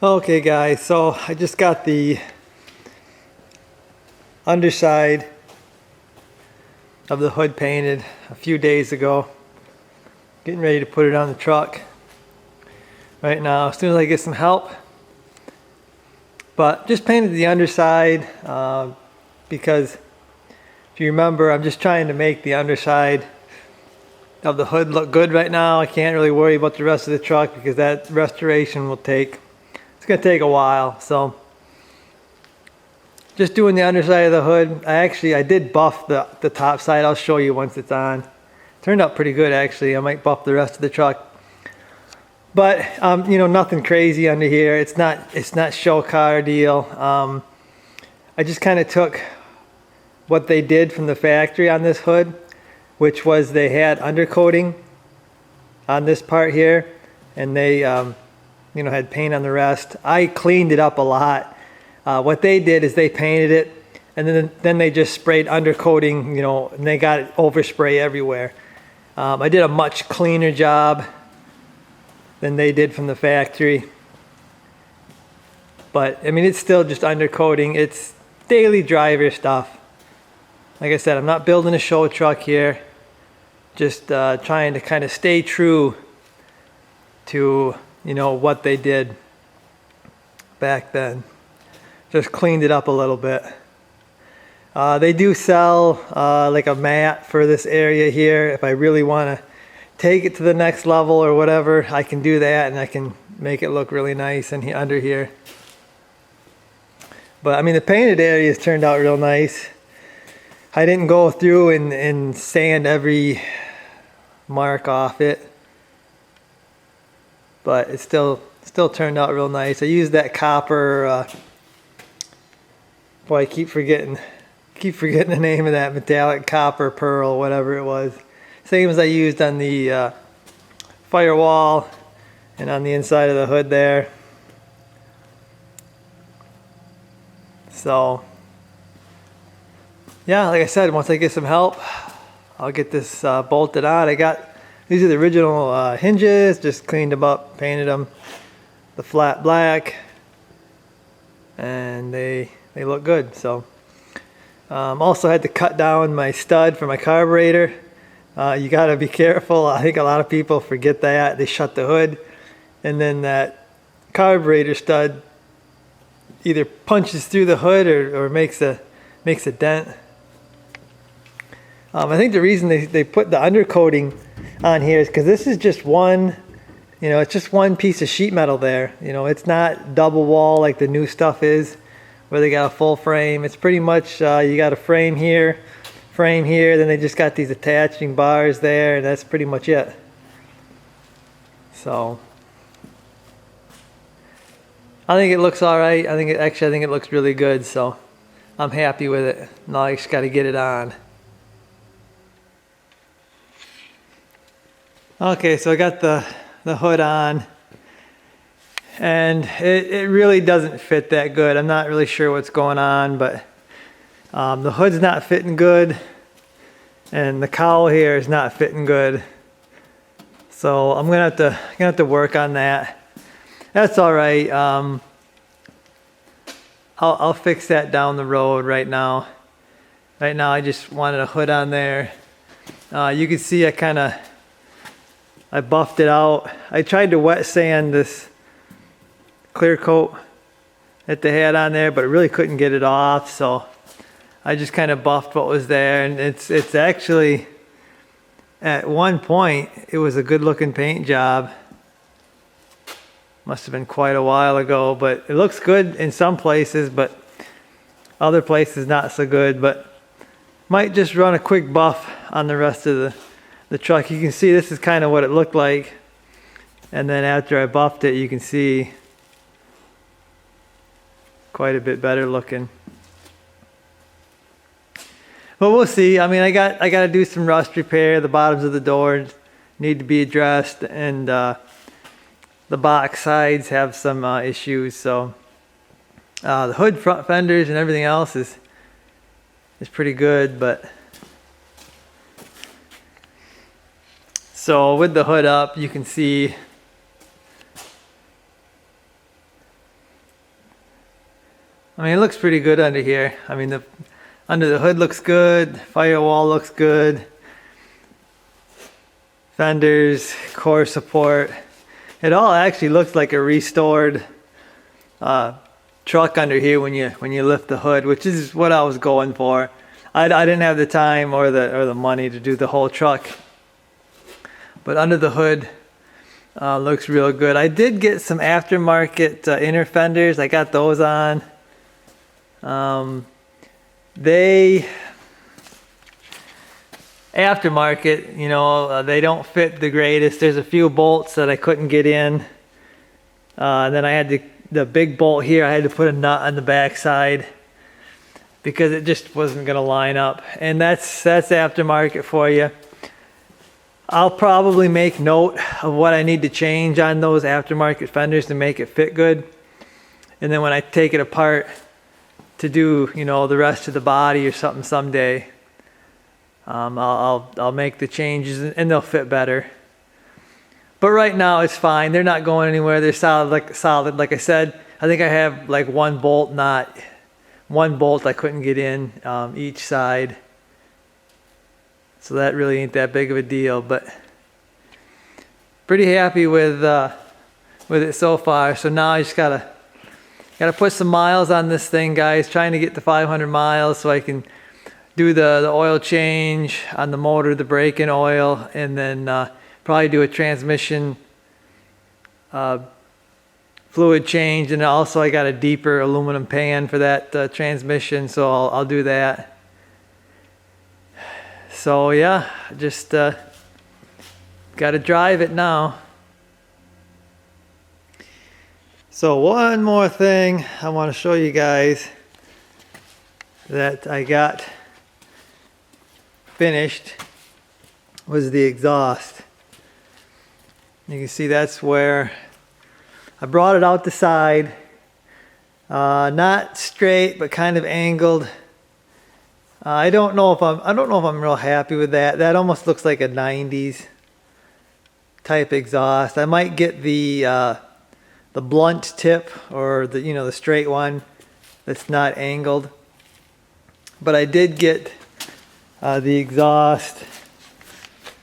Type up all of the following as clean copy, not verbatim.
Okay guys, so I just got the underside of the hood painted a few days ago. Getting ready to put it on the truck right now as soon as I get some help. But just painted the underside because if you remember, I'm just trying to make the underside of the hood look good right now. I can't really worry about the rest of the truck because that restoration will take, it's going to take a while. So just doing the underside of the hood. I did buff the top side. I'll show you once it's on. Turned out pretty good actually. I might buff the rest of the truck. But you know, nothing crazy under here. It's not show car deal. I just kind of took what they did from the factory on this hood, which was they had undercoating on this part here, and they you know, had paint on the rest. I cleaned it up a lot. What they did is they painted it, and then they just sprayed undercoating, you know, and they got it overspray everywhere. I did a much cleaner job than they did from the factory. But I mean, it's still just undercoating. It's daily driver stuff. Like I said, I'm not building a show truck here. Just trying to kind of stay true to, you know, what they did back then. Just cleaned it up a little bit. They do sell like a mat for this area here. If I really want to take it to the next level or whatever, I can do that, and I can make it look really nice under here. But I mean, the painted areas turned out real nice. I didn't go through and sand every mark off it, but it still turned out real nice. I used that copper, boy, I keep forgetting the name of that, metallic copper pearl, whatever it was. Same as I used on the firewall and on the inside of the hood there. So yeah, like I said, once I get some help, I'll get this bolted on. These are the original hinges, just cleaned them up, painted them the flat black, and they look good. So also had to cut down my stud for my carburetor. You got to be careful. I think a lot of people forget that. They shut the hood, and then that carburetor stud either punches through the hood or makes a dent. I think the reason they put the undercoating on here is because this is just one, you know, it's just one piece of sheet metal there. You know, it's not double wall like the new stuff is, where they got a full frame. It's pretty much you got a frame here, then they just got these attaching bars there, and that's pretty much it. So I think it looks all right. I think it looks really good. So I'm happy with it. Now I just got to get it on. Okay, so I got the hood on, and it really doesn't fit that good. I'm not really sure what's going on, but the hood's not fitting good, and the cowl here is not fitting good. So I'm gonna have to work on that. That's all right. I'll fix that down the road. Right now I just wanted a hood on there. You can see I buffed it out. I tried to wet sand this clear coat that they had on there, but I really couldn't get it off, so I just kind of buffed what was there. And it's actually, at one point, it was a good looking paint job. Must have been quite a while ago, but it looks good in some places, but other places not so good. But might just run a quick buff on the rest of the truck. You can see this is kind of what it looked like, and then after I buffed it, you can see quite a bit better looking. But we'll see. I mean, I got to do some rust repair. The bottoms of the doors need to be addressed, and the the box sides have some issues. So the hood, front fenders, and everything else is pretty good. But so with the hood up, you can see it looks pretty good under here. I mean, the under the hood looks good, firewall looks good, fenders, core support. It all actually looks like a restored truck under here when you lift the hood, which is what I was going for. I didn't have the time or the money to do the whole truck, but under the hood looks real good. I did get some aftermarket inner fenders. I got those on. They aftermarket, they don't fit the greatest. There's a few bolts that I couldn't get in, and then I had the big bolt here. I had to put a nut on the back side because it just wasn't going to line up, and that's aftermarket for you. I'll probably make note of what I need to change on those aftermarket fenders to make it fit good, and then when I take it apart to do the rest of the body or something someday, I'll make the changes and they'll fit better. But right now it's fine. They're not going anywhere. They're solid. Like I said, I think I have like one bolt I couldn't get in each side, so that really ain't that big of a deal. But pretty happy with it so far. So now I just gotta put some miles on this thing, guys. Trying to get to 500 miles so I can do the oil change on the motor, the brake and oil, and then probably do a transmission fluid change. And also I got a deeper aluminum pan for that transmission, so I'll do that. So yeah, just got to drive it now. So one more thing I want to show you guys that I got finished was the exhaust. You can see that's where I brought it out the side, not straight but kind of angled. I don't know if I'm real happy with that. That almost looks like a 90s type exhaust. I might get the blunt tip, or the straight one that's not angled. But I did get the exhaust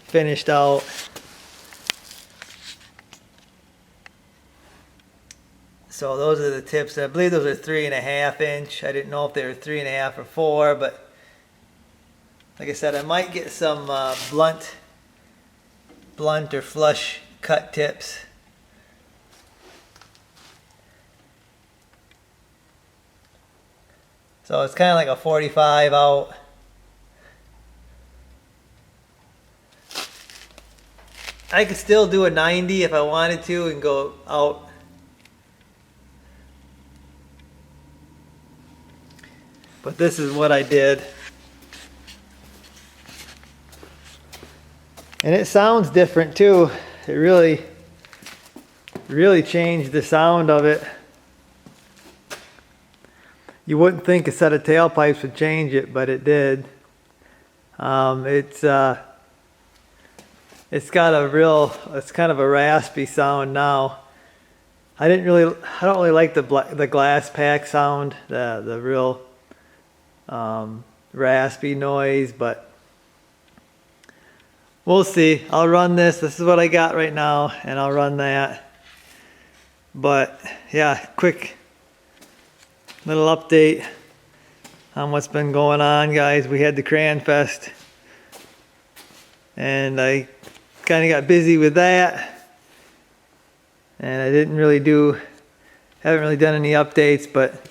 finished out. So those are the tips. I believe those are 3.5 inch. I didn't know if they were 3.5 or 4, but like I said, I might get some blunt or flush cut tips. So it's kind of like a 45 out. I could still do a 90 if I wanted to and go out. But this is what I did. And it sounds different too. It really changed the sound of it. You wouldn't think a set of tailpipes would change it, but it did. It's kind of a raspy sound now. I don't really like the glass pack sound, the real raspy noise, but we'll see. I'll run this. This is what I got right now, and I'll run that. But yeah, quick little update on what's been going on, guys. We had the Crayon Fest, and I kind of got busy with that, and I haven't really done any updates. But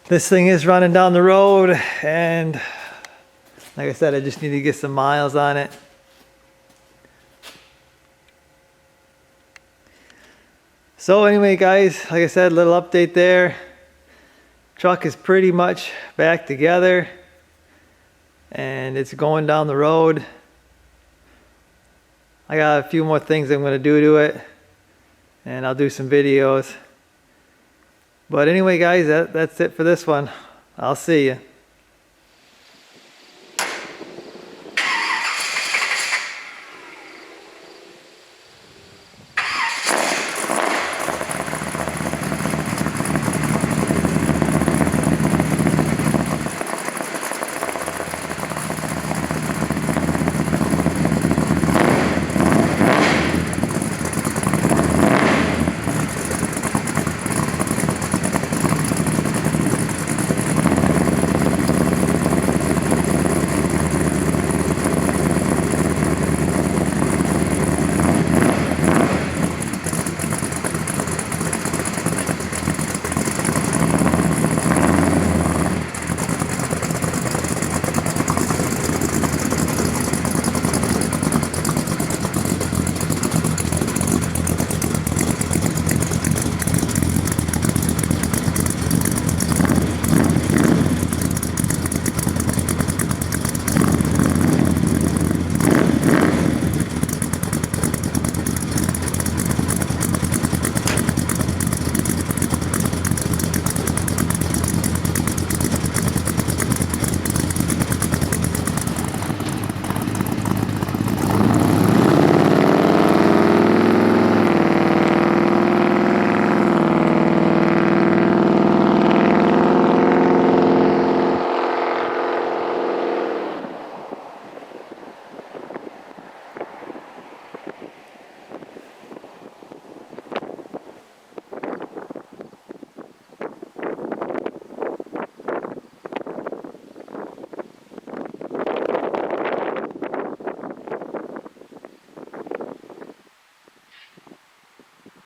this thing is running down the road, and like I said, I just need to get some miles on it. So anyway, guys, like I said, little update there. Truck is pretty much back together, and it's going down the road. I got a few more things I'm going to do to it, and I'll do some videos. But anyway, guys, that's it for this one. I'll see you.